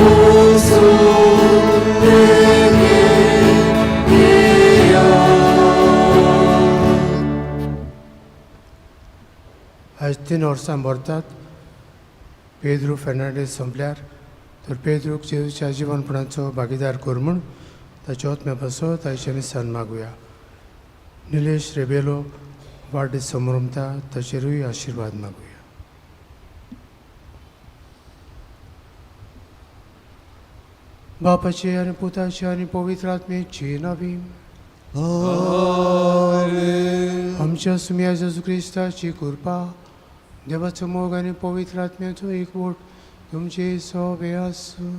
आज 3 वर्सां भरतात पेद्रू फेर्नांडीस संपल्यार तर पेद्रूक जेजूच्या जिवनपणाचो भागीदार कर म्हूण ताचे ओतम्या पासत ताचे निसान मागुया. निलेश रेबेलो वाडदीस समोरमता ताचेरूय आशिर्वाद मागुया. बापाचे आनी पुताचे आनी पवित्र आत्म्याची नांवी. आमच्या सुम्या जेजू क्रिस्ताची कृपा, देवाचो मोग आनी पवित्र आत्म्याचो एकवट तुमचे सोबे आसूं.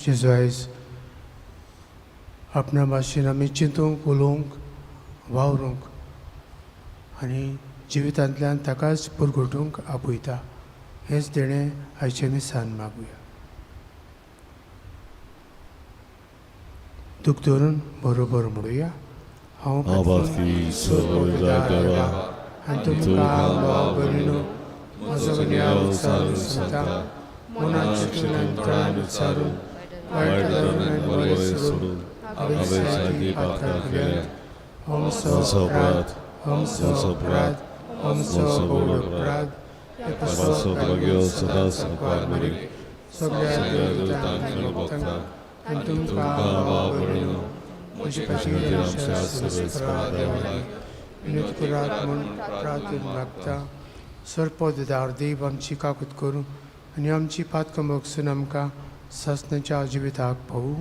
जेजू आयज आपणा भाशेन आमी चिंतूंक उलोवंक वावरूंक आनी जिवितांतल्यान ताकाच पुरगटूंक आपयता. हेंच तेणें आयचे निसान मागुया. दूख धरून बरोबर म्हणुया. हांव आनी तुमकां बरिनो म्हजो न्याय विचारून सांगता. मनाचें अंतरान विचारून वायट धरून बरें सोडून हांवें पातळ केल्यात. हमचो अपराध हमचो बोड अपराध सदां संपाद मेरेन सगळ्या दुतांक भोगता. आनी तुमकां बरिनो म्हजे खातीर आमच्या सर्वेस्परा देवाक विनोद करात म्हूण प्रार्थना मागता. सरपददार देव आमची काकूत करूं आनी आमची पातकां बगसून आमकां सासणाच्या जिविताक पावूं.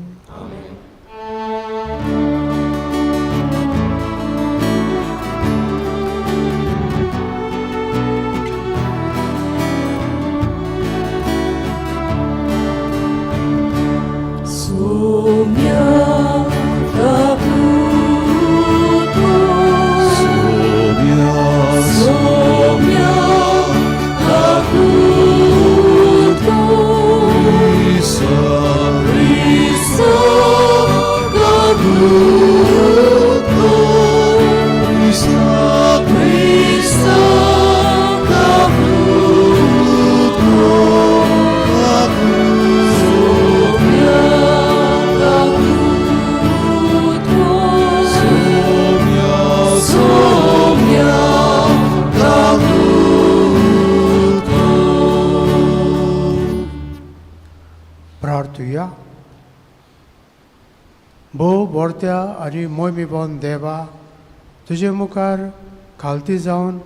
भोव बोरत्या आनी मोयमेबोन देवा, तुजे मुखार खालती जावन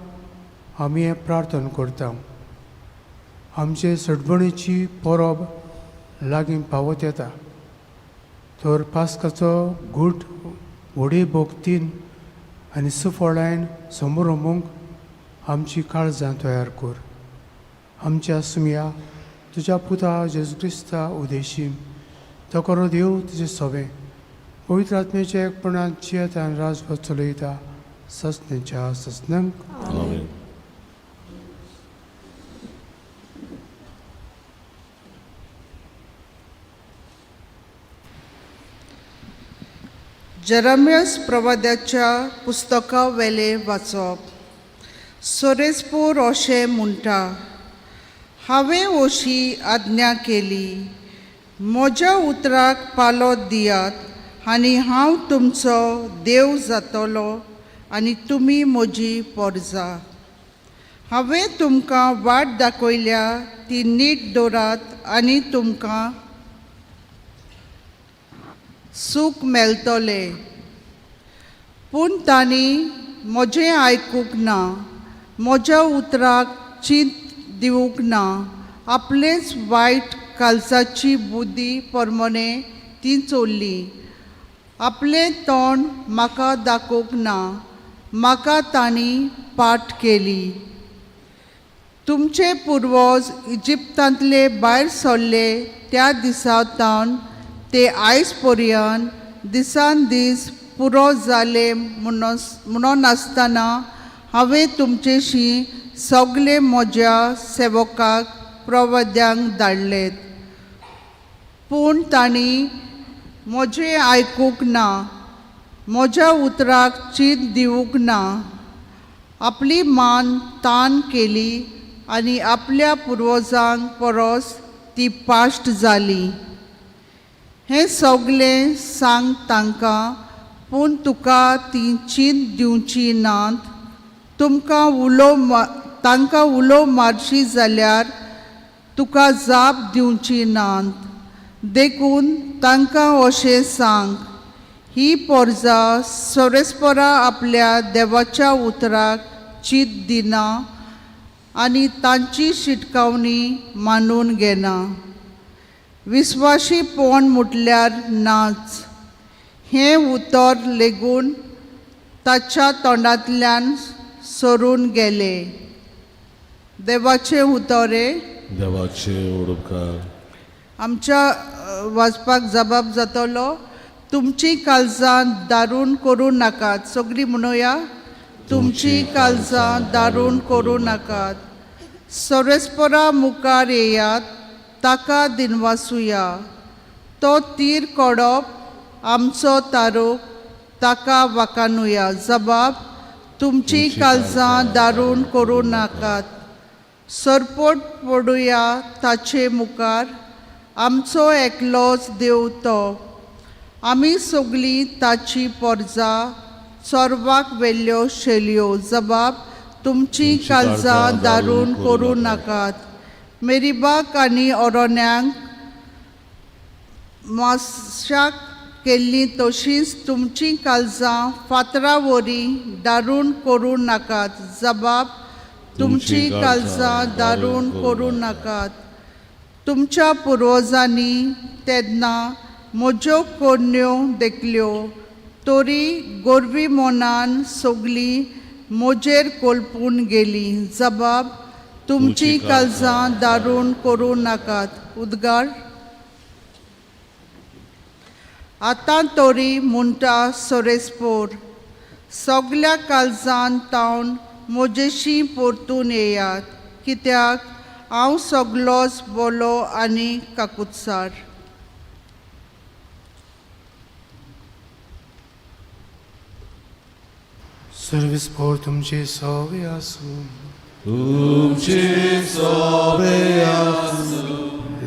आमी हें प्रार्थना करता. आमचे सडबणीची परब लागीं पावत येता. तर पास्काचो घूट व्हडी भोगतीन आनी सुफळायन समोर रमूंक आमची काळजां तयार कर. आमच्या सुमया तुज्या पुता जेजू क्रिस्ता उदेशी तो करो देव तुजे सोबे पवित्र आत्म्याच्या एकपणान जियेत आनी राजभर चलयता ससनेच्या ससनंक. जेरेमियास प्रवाद्याच्या पुस्तका वेले वाचप. सोरेस्पोर अशें म्हणटा, हांवें अशी आज्ञा केली, म्हज्या उतराक पालो दियात आनी हांव तुमचो देव जातलो आनी तुमी म्हजी परजां. हांवें तुमकां वाट दाखयल्या ती नीट दवरात आनी तुमकां सूख मेळटलें. पूण तांणी म्हजें आयकूंक ना, म्हज्या उतराक चिंत दिवंक ना. आपलेच वायट कालसाची बुद्धी प्रमाणे ती चोरली. आपलें तोंड म्हाका दाखोवंक ना, म्हाका तांणी पाट केली. तुमचे पुर्वज इजिप्तांतले भायर सरले त्या दिसांतावन ते आयज पर्यंत दिसान दीस पुरो जाले म्हणून आसतना हांवें तुमचेशी सगळे म्हज्या सेवकाक प्रवाद्यांक धाडलेत. पूण तांणी म्हजें आयकूंक ना, म्हज्या उतराक चिंत दिवंक ना. आपली मान ताण केली आनी आपल्या पुर्वजांक परस ती पाश्ट जाली. हें सगलें सांग तांकां, पूण तुका ती चिंत दिवची नात. तांकां उलो मारची जाल्यार तुका जाप दिवची नात. देखून तांकां अशें सांग, ही पोरजां सोरेस्परा आपल्या देवाच्या उतराक चिंत दिना आनी तांची शिटकावणी मानून घेना. विस्वाशीपण म्हटल्यार नाच. हें उतर लेगून ताच्या तोंडांतल्यान सरून गेलें. देवाचें उतरे. देवाचे उपकार. आमच्या वाचपाक जबाब जातलो, तुमची काळजां दारूण करूं नाकात. सगळीं म्हणुया, तुमची काळजां दारूण करूं नाकात. सोरेस्परा मुखार येयात, ताका दिनवासुया. तो तीर कोडप आमचो तारूक, ताका वाकानुया. जबाब, तुमची काळजां दारूण करूं नाकात. सरपोट पडुया ताचे मुखार, आमचो एकलोच देव तो. आमी सगळीं ताची पोरजां, चोरवाक वेल्ल्यो शेलयो. जबाब, तुमची काळजां दारूण करूं नाकात. मेरिबाक आनी ओरोन्यांक माशाक केल्ली तशींच तुमची काळजां फातरां वरी दारूण करूं नाकात. जबाब, तुमची काळजां दारूण करूं नाकात. तुमच्या पुर्वजांनी तेन्ना म्हज्यो कोन्यो देखल्यो, तोरी गोरवी मोनान सगळीं म्हजेर कोलपून गेलीं. जबाब, तुमची काळजां दारूण करूं नाकात. उद्गार. आतां तोरी म्हणटा सोरेस्पोर, सगल्या काळजान तावन म्हजेशी परतून येयात, कित्याक हांव सगलोच बोलो आनी काकुतसार. सर्विस्पोर तुमचे सवे आसूं. तुमचे सवे आसूं.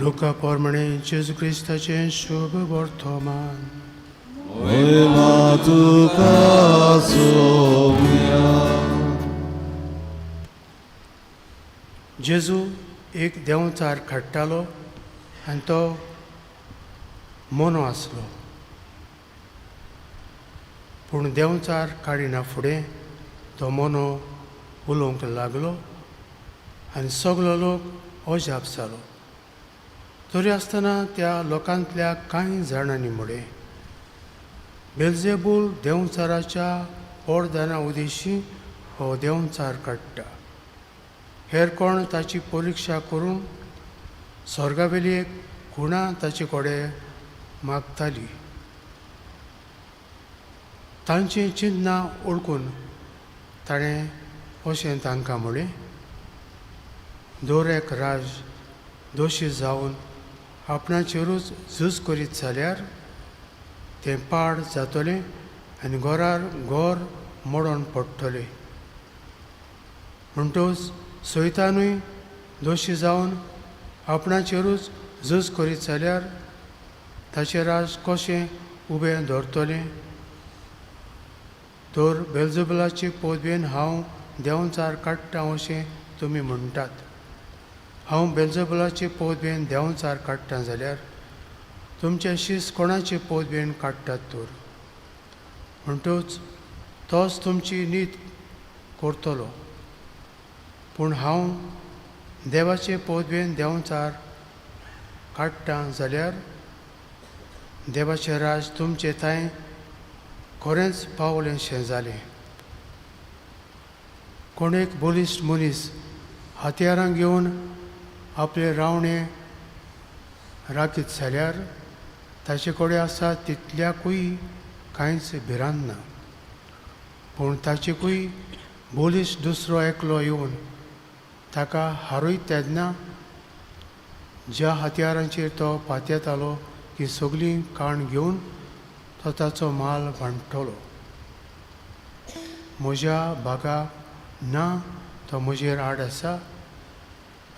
लोका पोरमणे जेजू क्रिस्ताचें शुभ वर्तमान. महिमा तुका सोव्या. जेजू एक देंवचार काडटालो आनी तो मोनो आसलो. पूण देंवचार काडिना फुडें तो मोनो उलोवंक लागलो आनी सगलो लोक अजाप जालो. तरी आसतना त्या लोकांतल्या कांय जाणांनी म्हळें, बेल्जेबूल देंवचाराच्या पोरदाना उदेशी हो देंवचार काडटा. हेर कोण ताची परिक्षा करून स्वर्गावेली एक गुणां ताचे कडेन मागताली. तांचीं चिन्नां ओळखून ताणें अशें तांकां म्हळें, दर एक राज दोशी जावन आपणाचेरूच झूज करीत जाल्यार तें पाड जातलें आनी घोरार घोर मोडोन पडटलें. म्हणटूच सैतानूय दोशी जावन आपणाचेरूच झूज करीत जाल्यार ताचें राज कशें उबें दवरतलें. तर बेल्जेबुलाचे पदवेन हांव देंवचार काडटां अशें तुमी म्हणटात. हांव बेल्जेबुलाचे पदवेन देंवचार काडटां जाल्यार तुमचे शीस कोणाचे पदवेन काडटात तर. म्हणटूच तोच तुमची नीत करतलो. पूण हांव देवाचे पदवेन देंवचार काडटां जाल्यार देवाचें राज तुमचे थंय खरेंच पावलें शें जालें. कोण एक बोलिश्ट मनीस हातयारां घेवन आपले रावणे राखीत जाल्यार ताचे कडेन आसा तितल्याकूय कांयच भिरांत ना. पूण ताचेकूय बोलिश्ट दुसरो एकलो येवन ताका हारूयत तेन्ना ज्या हातयारांचेर तो पातयेतालो ती सगळीं काण घेवन तो ताचो माल भांडटलो. म्हज्या भागाक ना तो म्हजेर आड आसा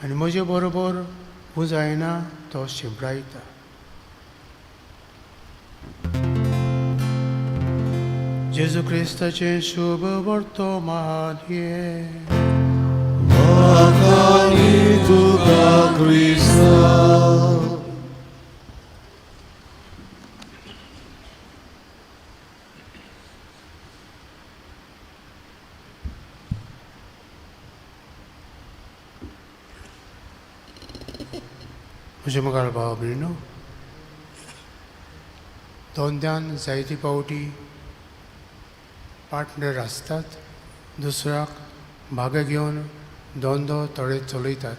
आनी म्हजे बरोबर पूज जायना तो शिंपडायता. जेजू क्रिस्ताचे शुभ वर्तमान हे Konkani tuka Krista. म्हजे मुखार भाव भयणो, दोनद्यान जायती पावटी पार्टनर आसतात, दुसऱ्याक भाग घेवन दोंदो थोडे चलयतात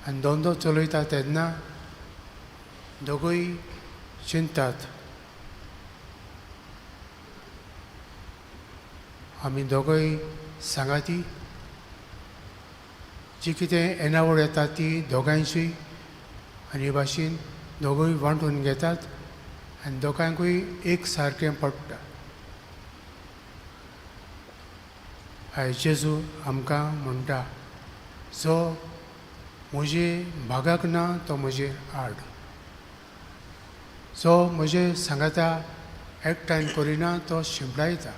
आनी दोंदो चलयता तेन्ना दोगूय चिंततात आमी दोगूय सांगाती जी कितें येणावळ येता ती दोगांयची आनी हे भाशेन दोगूय वांटून घेतात आनी दोगांयकूय एक सारकें पडटा. आयज जेजू आमकां म्हणटा जो म्हजे भागाक ना तो म्हजे आड, जो म्हजे सांगाता एकठांय करिना तो शिंपडायता.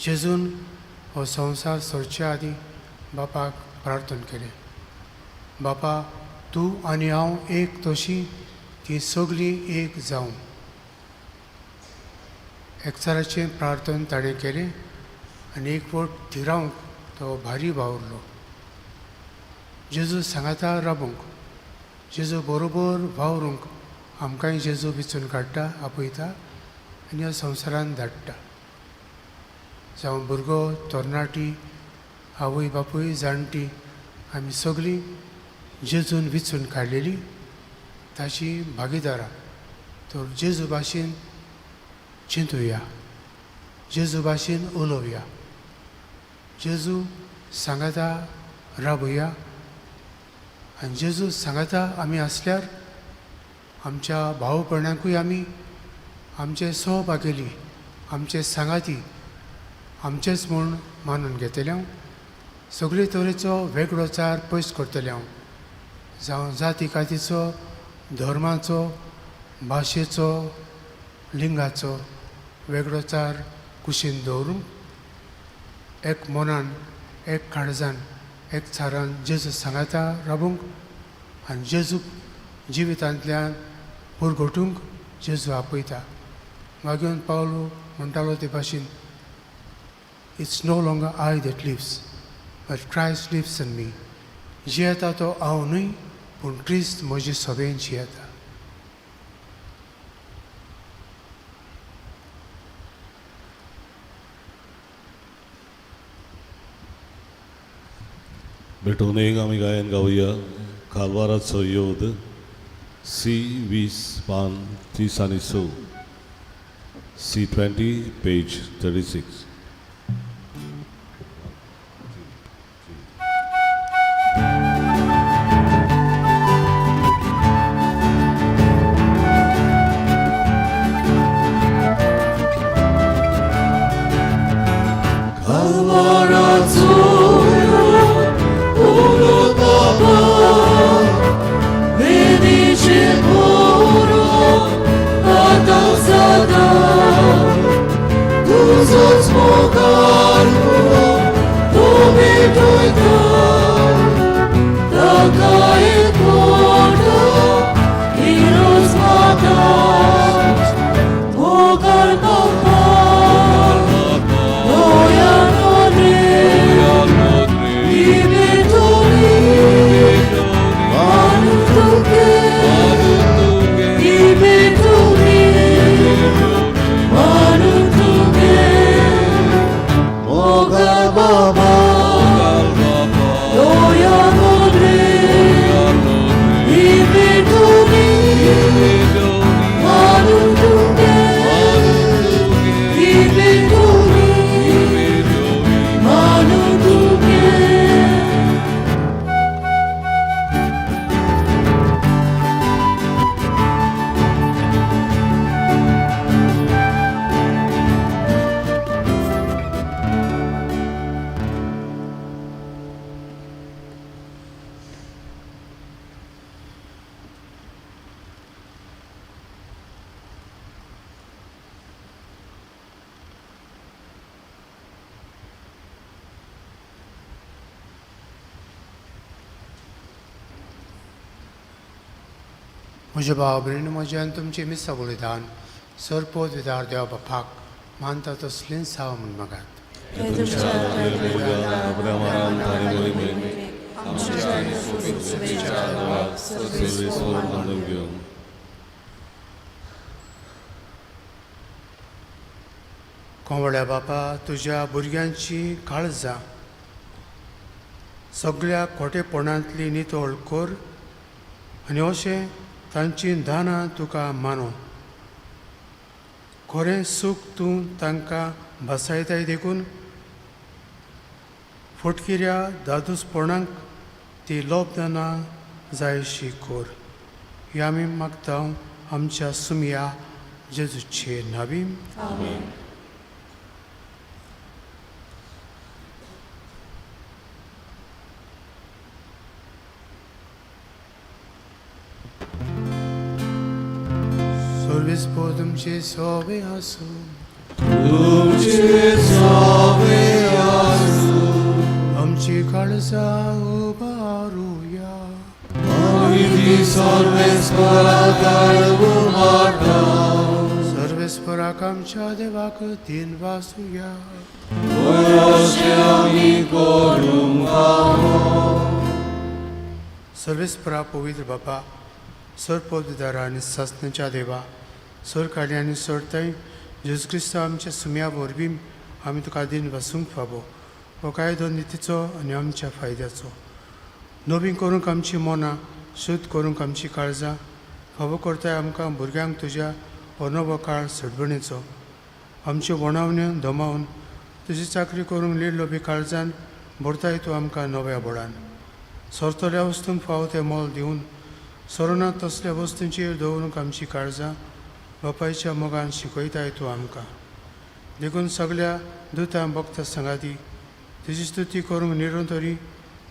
जेजून हो संवसार सोडचे आदी बापाक प्रार्थना केली, बापा तूं आनी हांव एक तशी ती सगळीं एक जावं. एकचाराचें प्रार्थना ताणें केलें आनी एक वट थिरावंक तो भारी वावुरलो. जेजू सांगाता राबूंक, जेजू बरोबर वावरूंक आमकांय जेजू विचून काडटा, आपयता आनी ह्या संवसारांत धाडटा. जावं भुरगो, तरणाटी, आवय बापूय, जाणटी आमी सगळीं जेजून विचून काडलेली ताची भागीदारां. तर जेजू भाशेन चिंतुया, जेजू भाशेन उलोवया, जेजू सांगाता राबुया आनी जेजू सांगाता आमी आसल्यार आमच्या भाव भयणांकूय आमी आमचे सहभागिली, आमचे सांगाती आमचेच म्हूण मानून घेतले. सगळे तरेचो वेगळोचार पयस करतले. जावं जाती कातीचो, धर्माचो, भाशेचो, लिंगाचो वेगळोचार कुशीन दवरूंक एक मनान, एक काळजान, एक चारान जेजू सांगाता राबूंक आनी जेजूक जिवितांतल्यान पुरगोटूंक जेजू आपयता. मागीर पावलो म्हणटालो ते भाशेन, It's no longer I that lives, but Christ lives in me. जियेता तो हांव न्हय, पूण क्रिस्त म्हजे सोबेन जियेता. भेटून एक आमी गायन गावया कालवाराचो योध C20 पान 30 C20 पेज 36. म्हज्या भाव भयण म्हज्यान तुमचे मिसा बलिदान सरपोत विदार देवा बापाक मानता तसलीं साव म्हूण मागात. कोंवड्या बापा तुज्या भुरग्यांची काळजां सगळ्या खोटेपणांतली नितळ कर आनी अशें तांची दानां तुका मानो. खरें सूख तूं तांकां बसायताय देखून फुटकिऱ्या दादूसपणांक ती लोबदाना जायशी कर. ही आमी मागता आमच्या सुमया जेजूचे नांवी. सर्वेस्पो तुमचे सोवे आसूं. आमची काळजां उबारुया. सर्वेस्पराक आमच्या देवाक दिन वासुया. सर्वेस्परा पवित्र बापा सरपोतदारा आनी सस्नाच्या देवा सर काडी आनी सरताय जेजू क्रिस्त आमच्या सुम्या वरवीं आमी तुका दिन वसूंक फावो. हो कायदो नितीचो आनी आमच्या फायद्याचो. नवीन करूंक आमची मनां शुद्ध करूंक आमची काळजां फावो करताय आमकां भुरग्यांक तुज्या हो नवो काळ सडबणेचो. आमच्यो वणावण्यो दमावन तुजी चाकरी करूंक लिडलो बी काळजान भरताय तूं आमकां नव्या बळान. सरतल्या वस्तूंक फावो तें मोल दिवन सरोनात तसल्या वस्तूंचेर दवरूंक आमची काळजां बापायच्या मोगान शिकयताय तूं आमकां. देखून सगळ्या दुतां भक्तां सांगाती तुजी स्तुती करूंक निरंतरी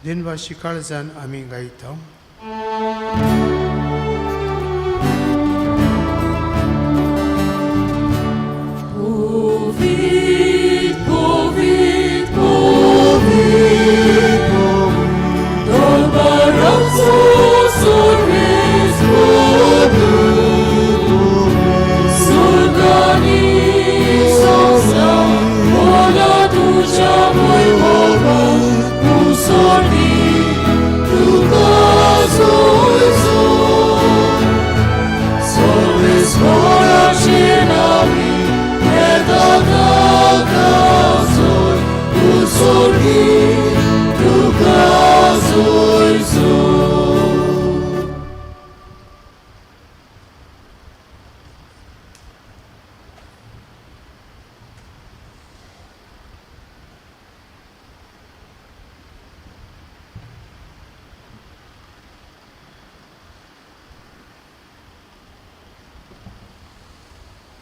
दिनवाशी काळजान आमी गायता.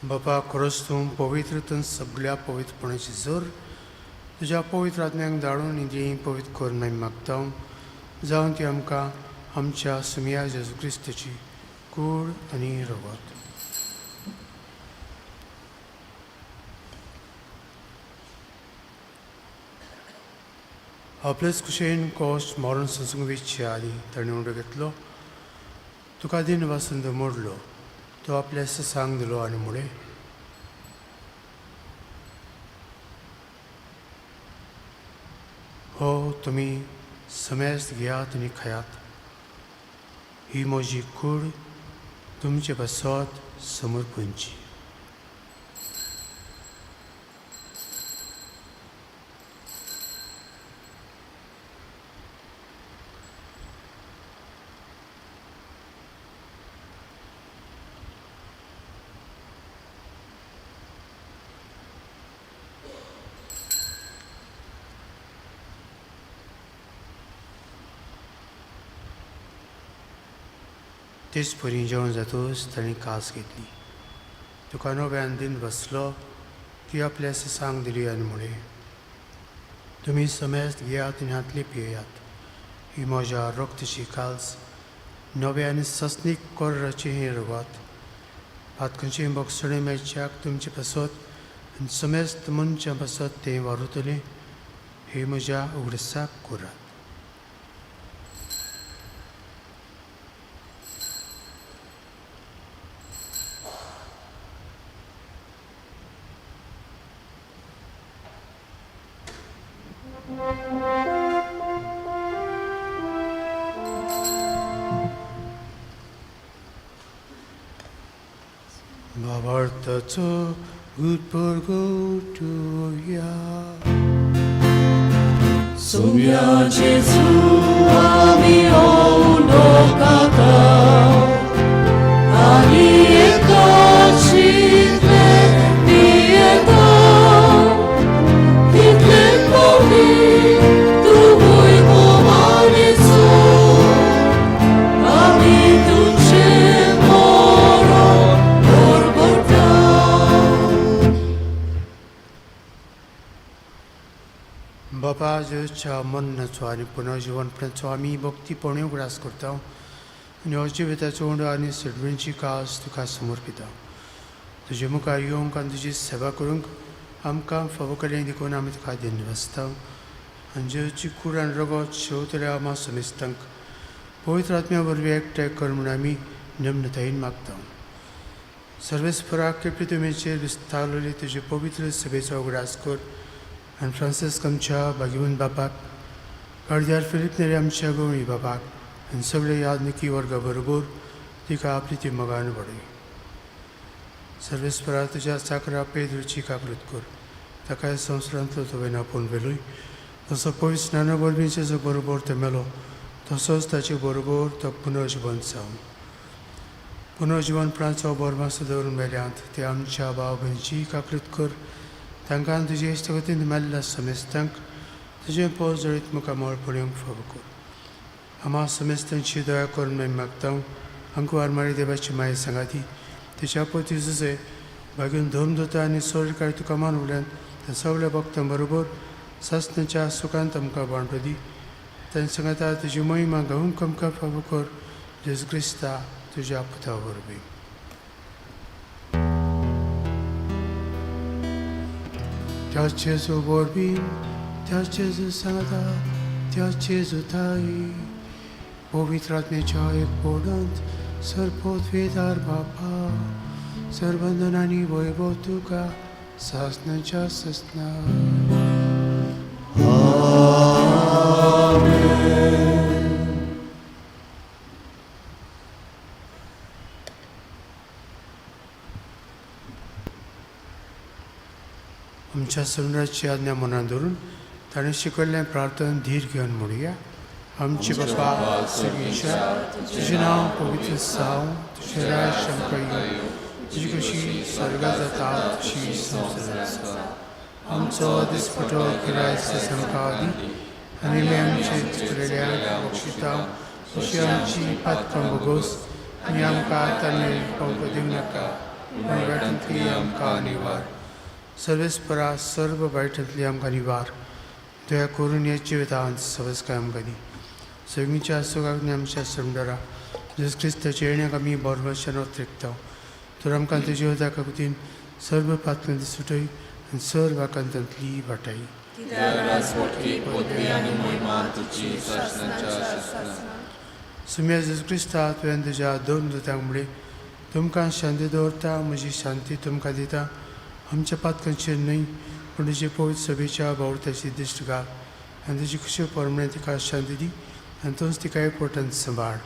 बापा खरोच तूं पवित्रतन सगळ्या पवित्रपणाची जोर तुज्या पवित्र आत्म्यांक धाडून ती पवित्र करून आमी मागता. जावन ती आमकां आमच्या सुमया जेजू क्रिस्ताची कूड आनी रगत. आपलेच कुशेन कोश्ट मरण सोंसूंक विच्चे आली ताणें उंडो घेतलो. तुका दिन वासून मोडलो. तो आपल्या सांग दिलो आनी मुळे हो तुमी समेस्त घेयात आनी खायात. ही म्हजी कूड तुमचे बसत समर्पणची. तेच परी जेवण जातूच ताणें कास घेतली. तुका नव्यान दिन बसलो ती आपल्या सांग दिली आनी म्हळें तुमी समेस्त घेयात आनी हातली पियेयात. ही म्हज्या रक्ताची काल्स नव्या आनी सस्नीक कोर्राचें हें रगत. पातकांचें बोगसणें मेळच्याक तुमचे पासत आनी समेस्त मनच्या पासत तें वारुतलें. हे म्हज्या उगडसाक करात. Babartaco Gutpurgutuya Sumia Jesu ami ondokata ani ekachitle dieta kitle kovi tubuj pomalicu ami tuče moro orbota. बापा जेच्या मन नचो आनी पुनर्जीवनपणाचो आमी भक्तीपणीव ग्रास करता आनी अजिविताचो ओंड आनी सडवींची कास तुका समर्पिता. तुजे मुखार येवंक आनी तुजी सेवा करूंक आमकां फावो केलें देखून आमी तुका धन्यवाद आनी जेची कूड आनी रगत शेवतल्या आमा समेस्तांक पवित्र आत्म्या वरवीं एकठांय कर म्हूण आमी नम्रतायेन मागता. सर्वेस्पराक पृथ्वीचेर विस्तारलेली तुजे पवित्र सभेचो उगडास कर आनी फ्रांसिस्क आमच्या भागिवन बापाक, कार्दियाल फिलीप नेरी आमच्या गवळी बापाक आनी सगळे यादनिकी वर्गा बरोबर तिका आपली ती मोगान वाडय. सर्वेस्परा तुज्या चाकरा पेद्रूची काकूत कर, ताका संवसारांतलो तुवें आपोवन वेलोय, तसो पवित्र स्नाना वरवीं जेजो बरोबर तो मेलो तसोच ताचे बरोबर तो पुनर्जीवन जावन पुनर्जीवनपणाचो बरमासो दवरून मेल्यांत ते आमच्या भाव भयणीची काकूत कर. तांकां तुजे इश्टगतीन मेल्ल्या समेस्तांक तुजें पोस जळीत मुखामळ पळोवंक फावो कर. आमा समेस्तांची दया करून आमी मागता. अंकुवार मारी देवाची माय सांगाती तिच्या पोती जुजे भाग्यून धर्मदूता आनी सोडकाय तुका मान उरल्यान त्या सगळ्या भक्तां बरोबर सासणाच्या सुखांत आमकां बांडो दी. तांचे सांगाता तुजी महिमा गावूंक आमकां फावो कर. जेजू क्रिस्ता तुज्या पुता वरवीं. त्याच जेजू वरवीं, त्याच जेजू सांगाता, त्याच जेजू ताई पवित्र आत्म्याच्या एकपणांत सरपोत वेदार बापा सर्वंदनांनी वैभव तुका सासणाच्या ससना. आमच्या सुंदराची आज्ञा मनात धरून ताणें शिकयल्लें प्रार्थन धीर घेवन म्हणुया. आमचे बापा सगळीच्या तुजें नांव पवित्र जावं, तुजें राज्य आमकां येवं, तुजी कशी स्वर्गांत जाता तशी संवसारांत जाता. आमचो दिसपटो किरायस आमकां दी आनी आमचे चुकलेल्यांक बक्षिता तशी आमची पातकां भोगोस आनी आमकां तांणी पावको दिवं नाका पूण वायटांतली आमकां निवार. सर्वेस्परा सर्व वायटांतली आमकां निवार. दया करून हे जिवितांत सवस्काय आमकां दी. सगळींच्या सुखाक आमच्या सुंदरा जेजू क्रिस्ताच्या येण्याक आमी बरोबरच्यान वत्रेकता. तर आमकां तुजे उदका कुतीन सर्व पातकां सुटय आनी सर्व वाकांतांतली वाटाय. सुम्या जेजू क्रिस्ता तुवें तुज्या दोन दुतांक मुळे तुमकां शांती दवरता, म्हजी शांती तुमकां दिता. आमच्या पातकांचेर न्हय पूण तुजे पवित्र सभेच्या भावुरताची दिश्ट घाल आनी तुजी खुशी परमणे तिका शांती दी आनी तोच तिका एकवटान सांबाळ.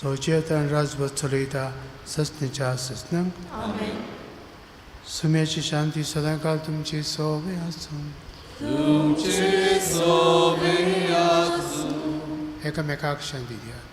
जो जेता आनी राजभर चलयता ससणेच्या ससनांक. सुम्याची शांती सदांकाळ तुमचे सोबे आसूं. एकामेकाक शांती दियात.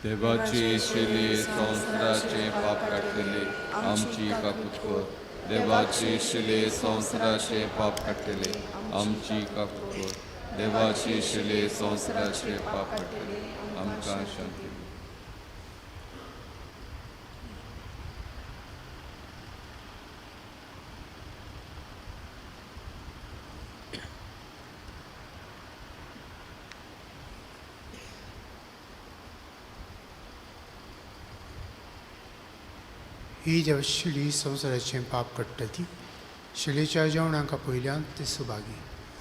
देवाची शिली संवसाराचे पाप काडटले आमची काकूत कर. देवाची शिले संवसाराचे पाप काडटले आमची काकूत कर. देवाची शिले संवसाराचे पाप काडटले आमकां शांती. ही जेव्हा शिडी संवसाराचें पाप काडटा ती शिलेच्या जेवणाक पयल्यान ते सुभागी.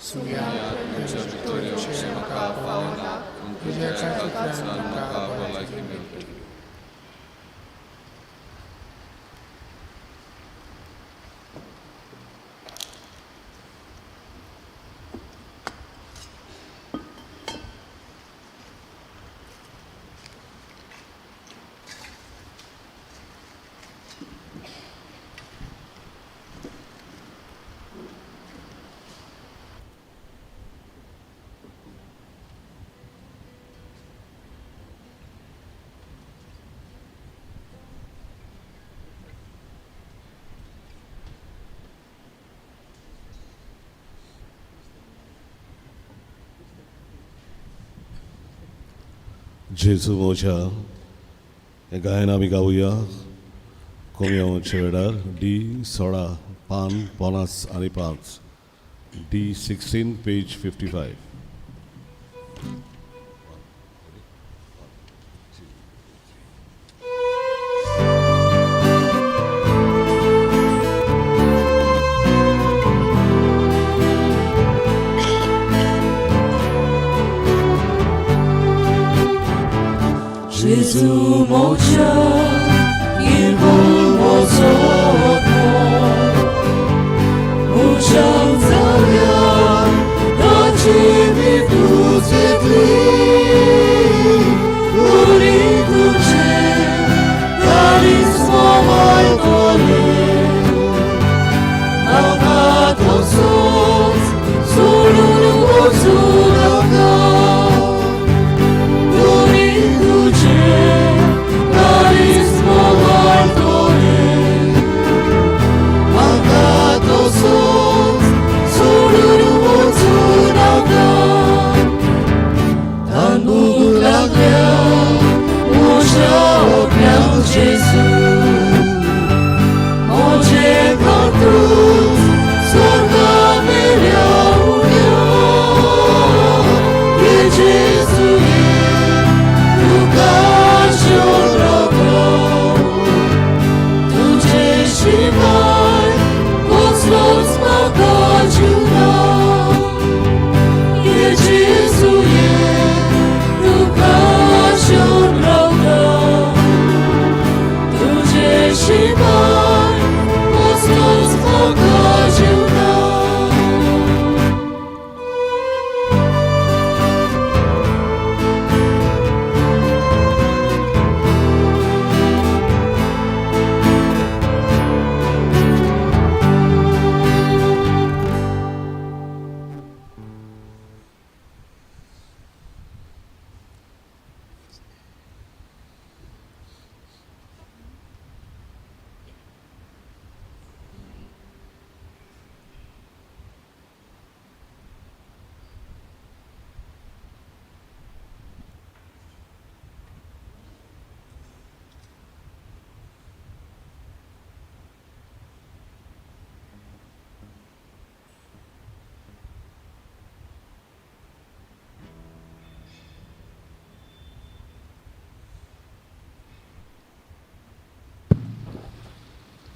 सुम्या म्हाका पावना तुज्या कातरान म्हाका भलायकी मेळटली. जेजू मोच्या हे गायन आमी गावुया कोमयाच्या वेळार D16:50 D16 page 55. Jesu mocia, 일본 모조도 무장자야 다짐이 두지리 우리 구제 다리스모 말도네 나가도소 소루루 오수라가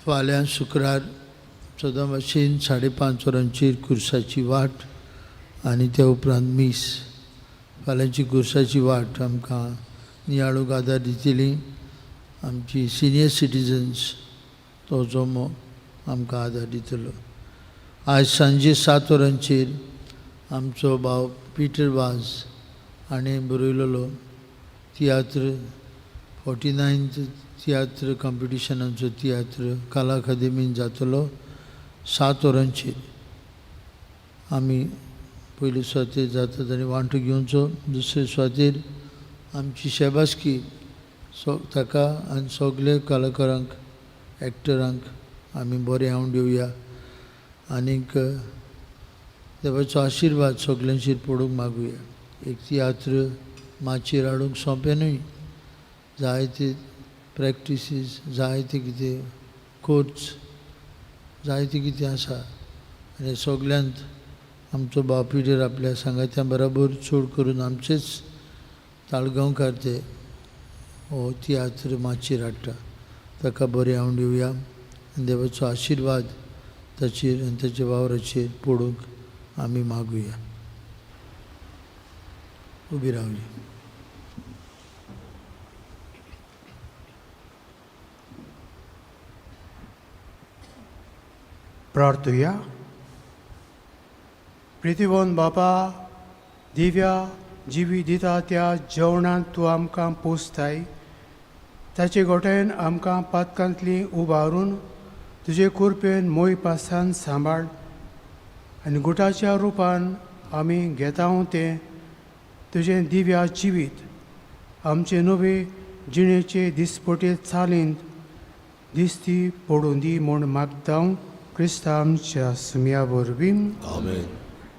फाल्यां शुक्रार सदां भाशेन 5:30 वरांचेर खुर्साची वाट आनी त्या उपरांत मीस. फाल्यांची खुर्साची वाट आमकां नियाळूक आदार दितली आमची सिनियर सिटीजन्स तो जोमो आमकां आदार दितलो. आज सांजे 7 वरांचेर आमचो भाव पिटर वाज हाणें बरयलेलो तियात्र 49th तियात्र कॉम्पिटिशनाचो तियात्र कला अकादेमीन जातलो 7 वरांचेर. आमी पयले सुवातेर जाता ताणी वांटो घेवचो. दुसरे सुवातेर आमची शेबासकी ताका आनी सगळे कलाकारांक एक्टरांक आमी बरें हांव दिवया आनीक देवाचो आशिर्वाद सगळ्यांचेर पडूंक मागुया. एक तियात्र माचयेर हाडूंक सोंपें न्हय. जायते प्रॅक्टिसीस जायते कितें कोर्स जायते कितें आसा आनी सगळ्यांत आमचो भाव पिटर आपल्या सांगात्यां बरोबर चड करून आमचेच ताळगांवकार ते हो तियात्र माचयेर हाडटा. ताका बरें हांव दिवया आनी देवाचो आशिर्वाद ताचेर आनी ताच्या वावराचेर पडूंक आमी मागुया. उबी रावली. प्रार्थुया. प्रितीवन बापा, दिव्या जिवी दिता त्या जेवणांत तूं आमकां पोसताय ताचे गोठेन आमकां पातकांतली उबारून तुजे कुरपेन मोय पासान सांबाळ आनी गुटाच्या रुपान आमी घेता तें तुजें दिव्या जिवीत आमचे नवे जिणेचे दिसपटे चालींत दिसती पडूं दी म्हूण मागता क्रिस्ता आमच्या सुम्या वरवीं. आमेन.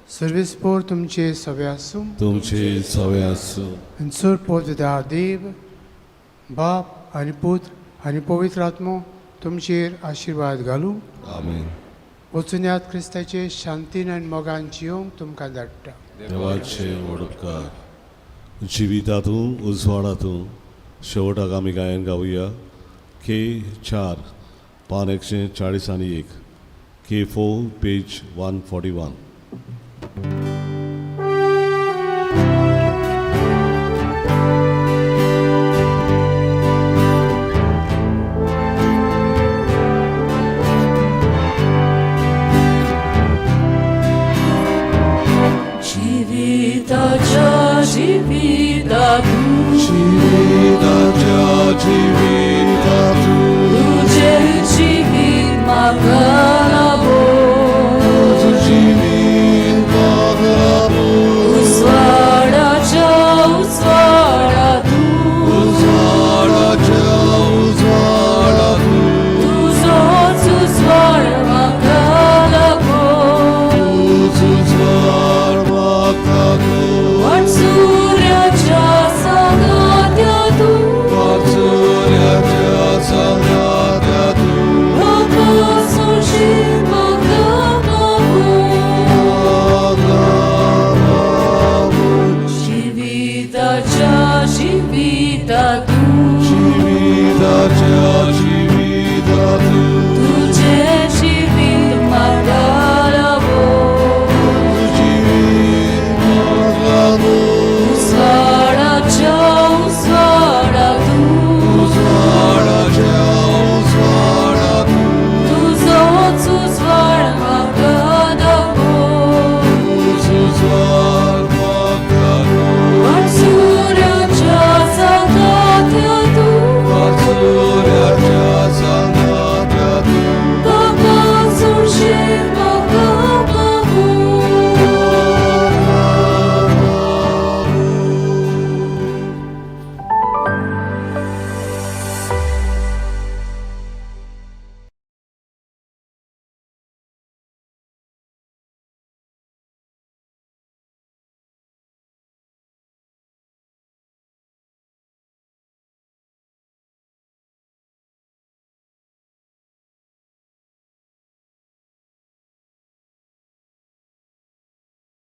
सर्वेस्पोर तुमचे सवे आसूं तुमचे सवे आसूं आनी चड पवित्रदार देव बाप आनी पुत्र आनी पवित्र आत्मो तुमचेर आशिर्वाद घालूं. आमेन. वचून यात क्रिस्ताचे शांतीन आनी मोगान जियोंक तुमकां धाडटा. देवाचे ओडपकार जिवितांतूं उजवाडांतूं शेवटाक आमी गायन गावुया. K4 पान 141 K4 पेज 141.